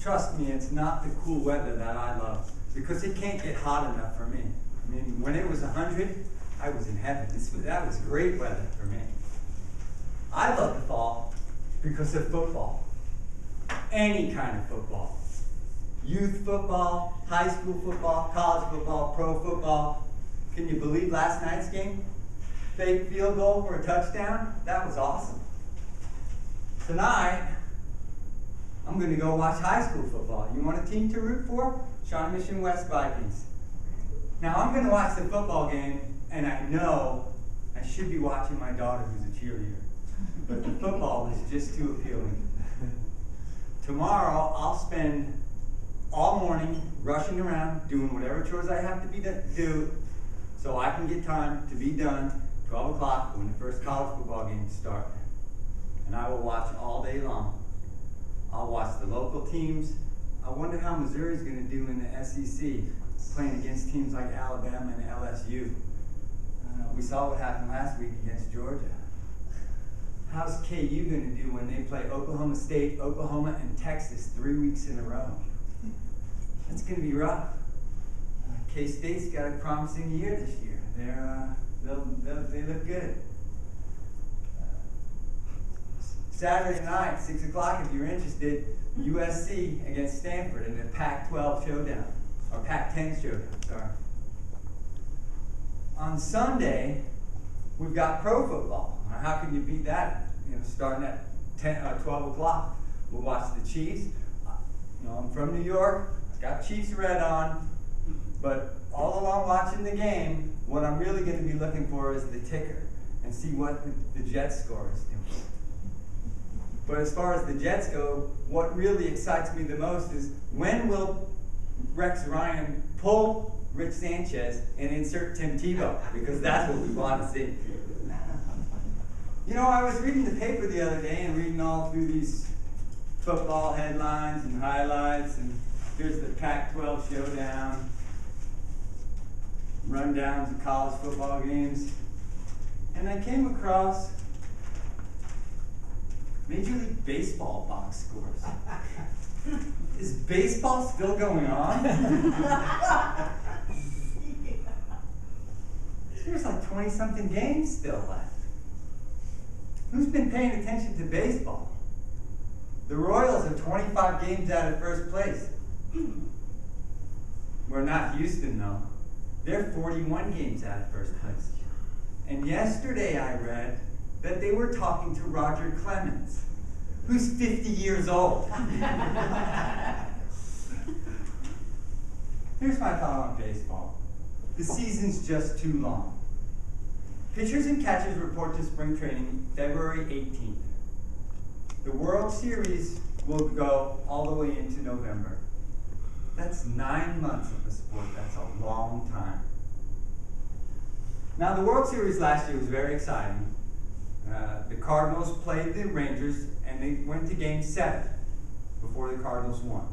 trust me, it's not the cool weather that I love, because it can't get hot enough for me. I mean, when it was 100, I was in heaven. That was great weather for me. I love the fall because of football. Any kind of football. Youth football, high school football, college football, pro football. Can you believe last night's game? Fake field goal for a touchdown? That was awesome. Tonight, I'm going to go watch high school football. You want a team to root for? Shawnee Mission West Vikings. Now, I'm going to watch the football game, and I know I should be watching my daughter who's a cheerleader. But the football is just too appealing. Tomorrow, I'll spend all morning rushing around, doing whatever chores I have to do, so I can get time to be done 12 o'clock when the first college football games start. And I will watch all day long. I'll watch the local teams. I wonder how Missouri's going to do in the SEC, playing against teams like Alabama and LSU. We saw what happened last week against Georgia. How's KU going to do when they play Oklahoma State, Oklahoma, and Texas 3 weeks in a row? It's going to be rough. K-State's got a promising year this year. They look good. Saturday night, 6 o'clock, if you're interested, USC against Stanford in the Pac-12 showdown, or Pac-10 showdown, sorry. On Sunday, we've got pro football. Now, how can you beat that? Starting at 12 o'clock. We'll watch the Chiefs. I'm from New York. I've got Chiefs red on. But all along watching the game, what I'm really going to be looking for is the ticker and see what the Jets score is doing. But as far as the Jets go, what really excites me the most is when will Rex Ryan pull Rich Sanchez and insert Tim Tebow? Because that's what we want to see. I was reading the paper the other day and reading all through these football headlines and highlights, and here's the Pac-12 showdown, rundowns of college football games, and I came across Major League Baseball box scores. Is baseball still going on? There's like 20-something games still left. Who's been paying attention to baseball? The Royals are 25 games out of first place. We're not Houston, though. They're 41 games out of first place. And yesterday I read that they were talking to Roger Clemens, who's 50 years old. Here's my thought on baseball. The season's just too long. Pitchers and catchers report to spring training February 18th. The World Series will go all the way into November. That's 9 months of the sport. That's a long time. Now, the World Series last year was very exciting. The Cardinals played the Rangers, and they went to Game 7 before the Cardinals won.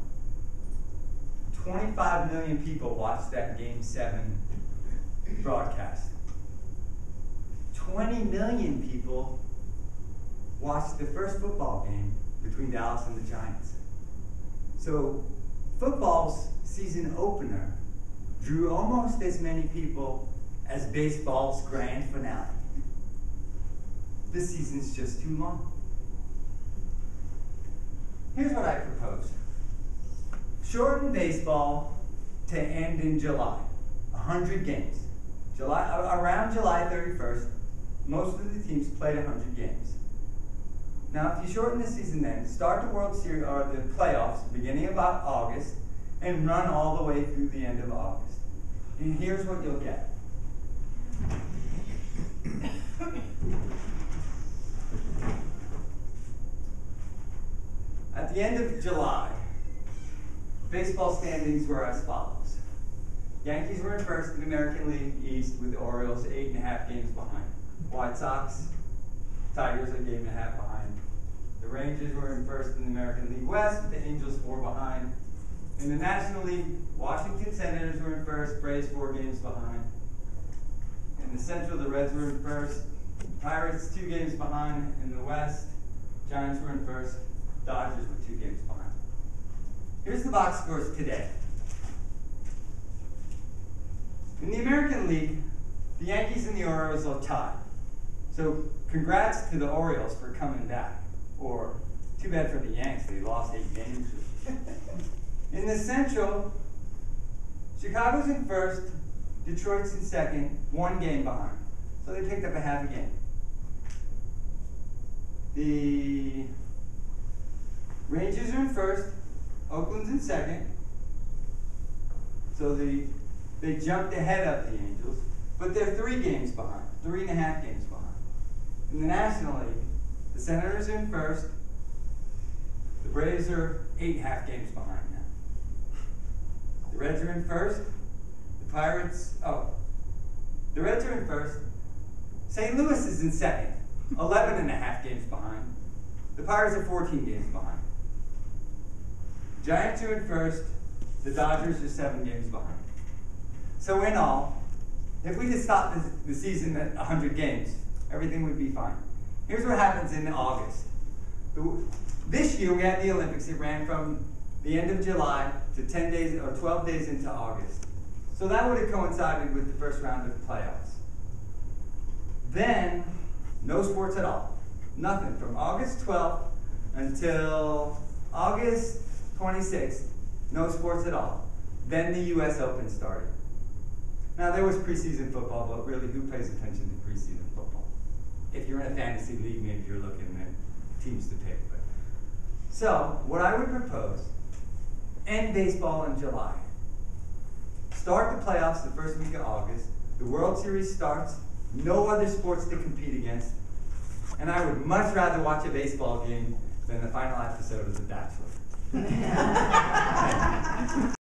25 million people watched that Game 7 broadcast. 20 million people watched the first football game between Dallas and the Giants. So football's season opener drew almost as many people as baseball's grand finale. This season's just too long. Here's what I propose. Shorten baseball to end in July. 100 games. Around July 31st, most of the teams played 100 games. Now, if you shorten the season then, start the World Series or the playoffs beginning about August and run all the way through the end of August. And here's what you'll get. At the end of July, baseball standings were as follows. Yankees were in first in the American League East with the Orioles 8.5 games behind. White Sox, Tigers a game and a half behind. The Rangers were in first in the American League West, the Angels 4 behind. In the National League, Washington Senators were in first, Braves 4 games behind. In the Central, the Reds were in first, Pirates 2 games behind. In the West, Giants were in first, Dodgers were 2 games behind. Here's the box scores today. In the American League, the Yankees and the Orioles are tied. So congrats to the Orioles for coming back. Or too bad for the Yanks, they lost 8 games. In the Central, Chicago's in first, Detroit's in second, 1 game behind. So they picked up a half a game. The Rangers are in first, Oakland's in second. So they jumped ahead of the Angels, but they're 3 games behind, 3.5 games behind. In the National League, the Senators are in first, the Braves are 8.5 games behind now. The Reds are in first, the Reds are in first, St. Louis is in second, 11.5 games behind. The Pirates are 14 games behind. Giants are in first, the Dodgers are 7 games behind. So in all, if we just stopped the season at 100 games, everything would be fine. Here's what happens in August. This year we had the Olympics. It ran from the end of July to 10 days or 12 days into August. So that would have coincided with the first round of playoffs. Then, no sports at all. Nothing from August 12th until August 26th. No sports at all. Then the U.S. Open started. Now there was preseason football, but really who pays attention to preseason football? If you're in a fantasy league, maybe you're looking at teams to pick. So, what I would propose, end baseball in July. Start the playoffs the first week of August. The World Series starts. No other sports to compete against. And I would much rather watch a baseball game than the final episode of The Bachelor.